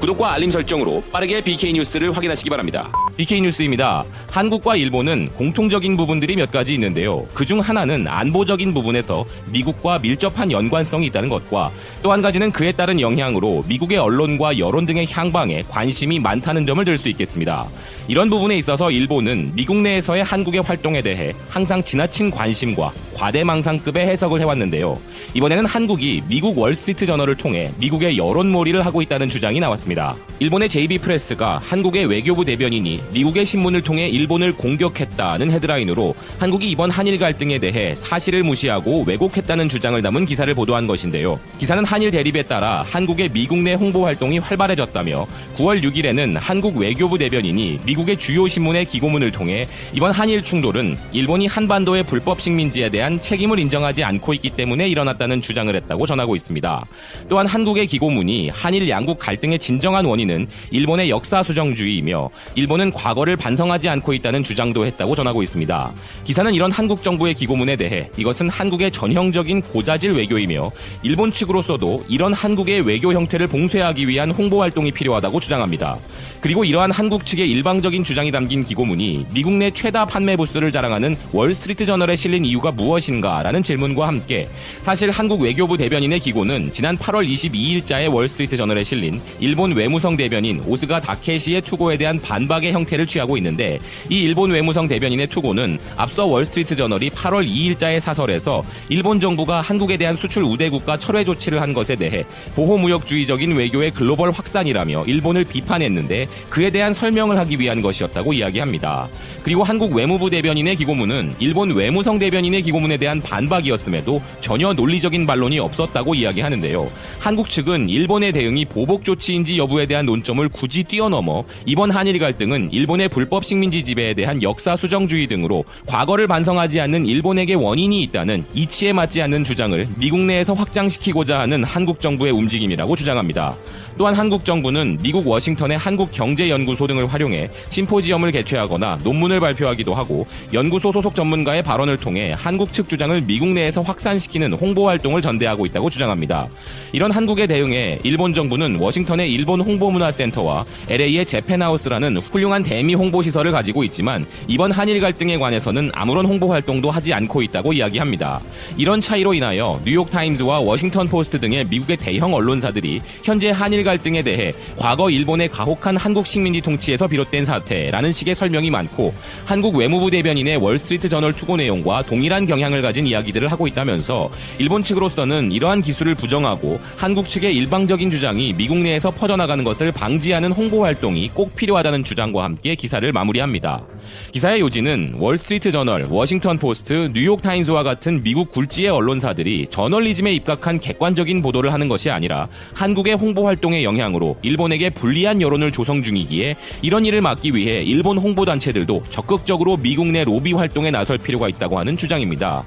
구독과 알림 설정으로 빠르게 BK 뉴스를 확인하시기 바랍니다. BK 뉴스입니다. 한국과 일본은 공통적인 부분들이 몇 가지 있는데요. 그중 하나는 안보적인 부분에서 미국과 밀접한 연관성이 있다는 것과 또 한 가지는 그에 따른 영향으로 미국의 언론과 여론 등의 향방에 관심이 많다는 점을 들 수 있겠습니다. 이런 부분에 있어서 일본은 미국 내에서의 한국의 활동에 대해 항상 지나친 관심과 과대망상급의 해석을 해왔는데요. 이번에는 한국이 미국 월스트리트 저널을 통해 미국의 여론몰이를 하고 있다는 주장이 나왔습니다. 일본의 JB 프레스가 한국의 외교부 대변인이 미국의 신문을 통해 일본을 공격했다는 헤드라인으로 한국이 이번 한일 갈등에 대해 사실을 무시하고 왜곡했다는 주장을 담은 기사를 보도한 것인데요. 기사는 한일 대립에 따라 한국의 미국 내 홍보 활동이 활발해졌다며 9월 6일에는 한국 외교부 대변인이 미국의 주요 신문의 기고문을 통해 이번 한일 충돌은 일본이 한반도의 불법 식민지에 대한 책임을 인정하지 않고 있기 때문에 일어났다는 주장을 했다고 전하고 있습니다. 또한 한국의 기고문이 한일 양국 갈등의 진정한 원인은 일본의 역사 수정주의이며 일본은 과거를 반성하지 않고 있다는 주장도 했다고 전하고 있습니다. 기사는 이런 한국 정부의 기고문에 대해 이것은 한국의 전형적인 고자질 외교이며 일본 측으로서도 이런 한국의 외교 형태를 봉쇄하기 위한 홍보 활동이 필요하다고 주장합니다. 그리고 이러한 한국 측의 일방적인 주장이 담긴 기고문이 미국 내 최다 판매 부수를 자랑하는 월스트리트 저널에 실린 이유가 무엇인가라는 질문과 함께 사실 한국 외교부 대변인의 기고는 지난 8월 22일자에 월스트리트 저널에 실린 일본 외무성 대변인 오스가 다케시의 투고에 대한 반박의 형태를 취하고 있는데 이 일본 외무성 대변인의 투고는 앞서 월스트리트 저널이 8월 2일자의 사설에서 일본 정부가 한국에 대한 수출 우대국가 철회 조치를 한 것에 대해 보호무역주의적인 외교의 글로벌 확산이라며 일본을 비판했는데 그에 대한 설명을 하기 위한 것이었다고 이야기합니다. 그리고 한국 외무부 대변인의 기고문은 일본 외무성 대변인의 기고문에 대한 반박이었음에도 전혀 논리적인 반론이 없었다고 이야기하는데요. 한국 측은 일본의 대응이 보복 조치인지 여부에 대한 논점을 굳이 뛰어넘어 이번 한일 갈등은 일본의 불법 식민지 지배에 대한 역사 수정주의 등으로 과거를 반성하지 않는 일본에게 원인이 있다는 이치에 맞지 않는 주장을 미국 내에서 확장시키고자 하는 한국 정부의 움직임이라고 주장합니다. 또한 한국 정부는 미국 워싱턴의 한국경제연구소 등을 활용해 심포지엄을 개최하거나 논문을 발표하기도 하고 연구소 소속 전문가의 발언을 통해 한국 측 주장을 미국 내에서 확산시키는 홍보 활동을 전대하고 있다고 주장합니다. 이런 한국에 대응해 일본 정부는 워싱턴의 일본 홍보문화센터와 LA의 재팬하우스라는 훌륭한 대미 홍보시설을 가지고 있지만 이번 한일 갈등에 관해서는 아무런 홍보 활동도 하지 않고 있다고 이야기합니다. 이런 차이로 인하여 뉴욕타임즈와 워싱턴 포스트 등의 미국의 대형 언론사들이 현재 한일 갈등에 대해 과거 일본의 가혹한 한국 식민지 통치에서 비롯된 사태라는 식의 설명이 많고 한국 외무부 대변인의 월스트리트 저널 투고 내용과 동일한 경향을 가진 이야기들을 하고 있다면서 일본 측으로서는 이러한 기술을 부정하고 한국 측의 일방적인 주장이 미국 내에서 퍼져나가는 것을 방지하는 홍보 활동이 꼭 필요하다는 주장과 함께 기사를 마무리합니다. 기사의 요지는 월스트리트 저널, 워싱턴 포스트, 뉴욕타임즈와 같은 미국 굴지의 언론사들이 저널리즘에 입각한 객관적인 보도를 하는 것이 아니라 한국의 홍보 활동의 영향으로 일본에게 불리한 여론을 조성 중이기에 이런 일을 막기 위해 일본 홍보단체들도 적극적으로 미국 내 로비 활동에 나설 필요가 있다고 하는 주장입니다.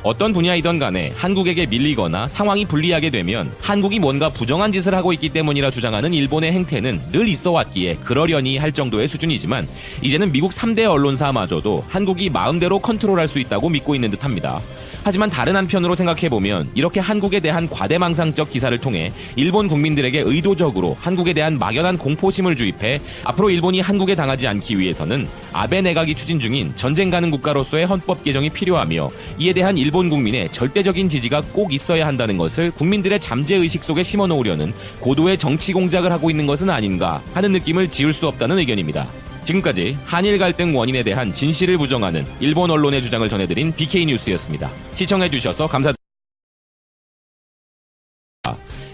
어떤 분야이든 간에 한국에게 밀리거나 상황이 불리하게 되면 한국이 뭔가 부정한 짓을 하고 있기 때문이라 주장하는 일본의 행태는 늘 있어왔기에 그러려니 할 정도의 수준이지만 이제는 미국 3대 언론사마저도 한국이 마음대로 컨트롤할 수 있다고 믿고 있는 듯합니다. 하지만 다른 한편으로 생각해보면 이렇게 한국에 대한 과대망상적 기사를 통해 일본 국민들에게 의도적으로 한국에 대한 막연한 공포심을 주입해 앞으로 일본이 한국에 당하지 않기 위해서는 아베 내각이 추진 중인 전쟁 가는 국가로서의 헌법 개정이 필요하며 이에 대한 일본 국민의 절대적인 지지가 꼭 있어야 한다는 것을 국민들의 잠재의식 속에 심어놓으려는 고도의 정치 공작을 하고 있는 것은 아닌가 하는 느낌을 지울 수 없다는 의견입니다. 지금까지 한일 갈등 원인에 대한 진실을 부정하는 일본 언론의 주장을 전해드린 BK 뉴스였습니다. 시청해주셔서 감사드립니다.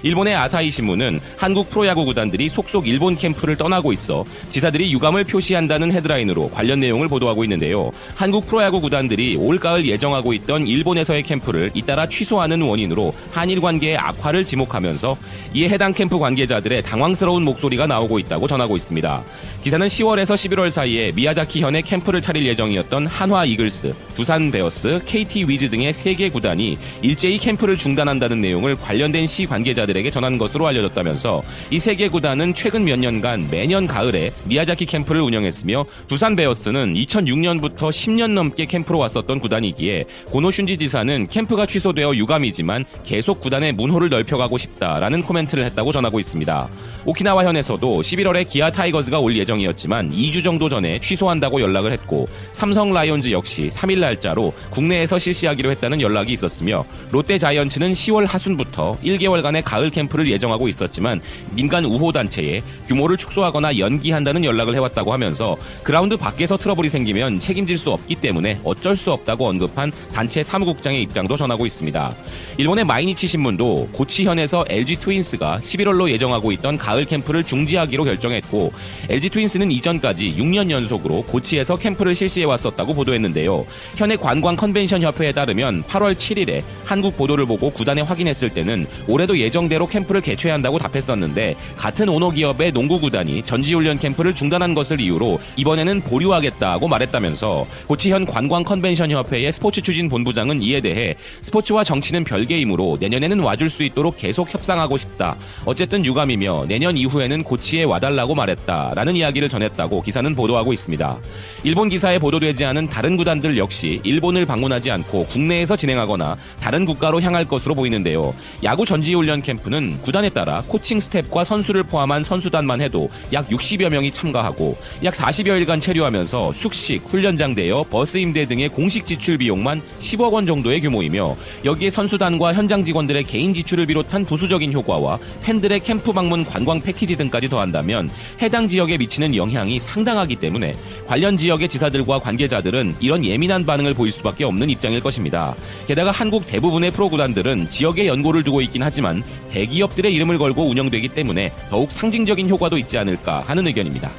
일본의 아사히 신문은 한국 프로야구 구단들이 속속 일본 캠프를 떠나고 있어 지사들이 유감을 표시한다는 헤드라인으로 관련 내용을 보도하고 있는데요. 한국 프로야구 구단들이 올가을 예정하고 있던 일본에서의 캠프를 잇따라 취소하는 원인으로 한일 관계의 악화를 지목하면서 이에 해당 캠프 관계자들의 당황스러운 목소리가 나오고 있다고 전하고 있습니다. 기사는 10월에서 11월 사이에 미야자키현의 캠프를 차릴 예정이었던 한화 이글스, 두산 베어스, KT 위즈 등의 3개 구단이 일제히 캠프를 중단한다는 내용을 관련된 시 관계자들 구단들에게 전한 것으로 알려졌다면서 이 3개 구단은 최근 몇 년간 매년 가을에 미야자키 캠프를 운영했으며 두산 베어스는 2006년부터 10년 넘게 캠프로 왔었던 구단이기에 고노 슌지 지사는 캠프가 취소되어 유감이지만 계속 구단의 문호를 넓혀가고 싶다라는 코멘트를 했다고 전하고 있습니다. 오키나와 현에서도 11월에 기아 타이거즈가 올 예정이었지만 2주 정도 전에 취소한다고 연락을 했고 삼성 라이온즈 역시 3일 날짜로 국내에서 실시하기로 했다는 연락이 있었으며 롯데 자이언츠는 10월 하순부터 1개월간의 가을 캠프를 예정하고 있었지만 민간 우호단체에 규모를 축소하거나 연기한다는 연락을 해왔다고 하면서 그라운드 밖에서 트러블이 생기면 책임질 수 없기 때문에 어쩔 수 없다고 언급한 단체 사무국장의 입장도 전하고 있습니다. 일본의 마이니치 신문도 고치현에서 LG 트윈스가 11월로 예정하고 있던 가을 캠프를 중지하기로 결정했고 LG 트윈스는 이전까지 6년 연속으로 고치에서 캠프를 실시해왔었다고 보도했는데요. 현의 관광 컨벤션 협회에 따르면 8월 7일에 한국 보도를 보고 구단에 확인했을 때는 올해도 예정대로 캠프를 개최한다고 답했었는데 같은 오너 기업의 농구 구단이 전지훈련 캠프를 중단한 것을 이유로 이번에는 보류하겠다고 말했다면서 고치현 관광 컨벤션 협회의 스포츠 추진 본부장은 이에 대해 스포츠와 정치는 별개이므로 내년에는 와줄 수 있도록 계속 협상하고 싶다. 어쨌든 유감이며 내년 이후에는 고치에 와달라고 말했다라는 이야기를 전했다고 기사는 보도하고 있습니다. 일본 기사에 보도되지 않은 다른 구단들 역시 일본을 방문하지 않고 국내에서 진행하거나 다른 국가로 향할 것으로 보이는데요. 야구 전지훈련 캠프는 구단에 따라 코칭 스텝과 선수를 포함한 선수단만 해도 약 60여 명이 참가하고 약 40여일간 체류하면서 숙식, 훈련장 대여, 버스 임대 등의 공식 지출 비용만 10억 원 정도의 규모이며 여기에 선수단과 현장 직원들의 개인 지출을 비롯한 부수적인 효과와 팬들의 캠프 방문 관광 패키지 등까지 더한다면 해당 지역에 미치는 영향이 상당하기 때문에 관련 지역의 지사들과 관계자들은 이런 예민한 반응을 보일 수밖에 없는 입장일 것입니다. 게다가 한국 대부분의 프로구단들은 지역에 연고를 두고 있긴 하지만 대기업들의 이름을 걸고 운영되기 때문에 더욱 상징적인 효과도 있지 않을까 하는 의견입니다.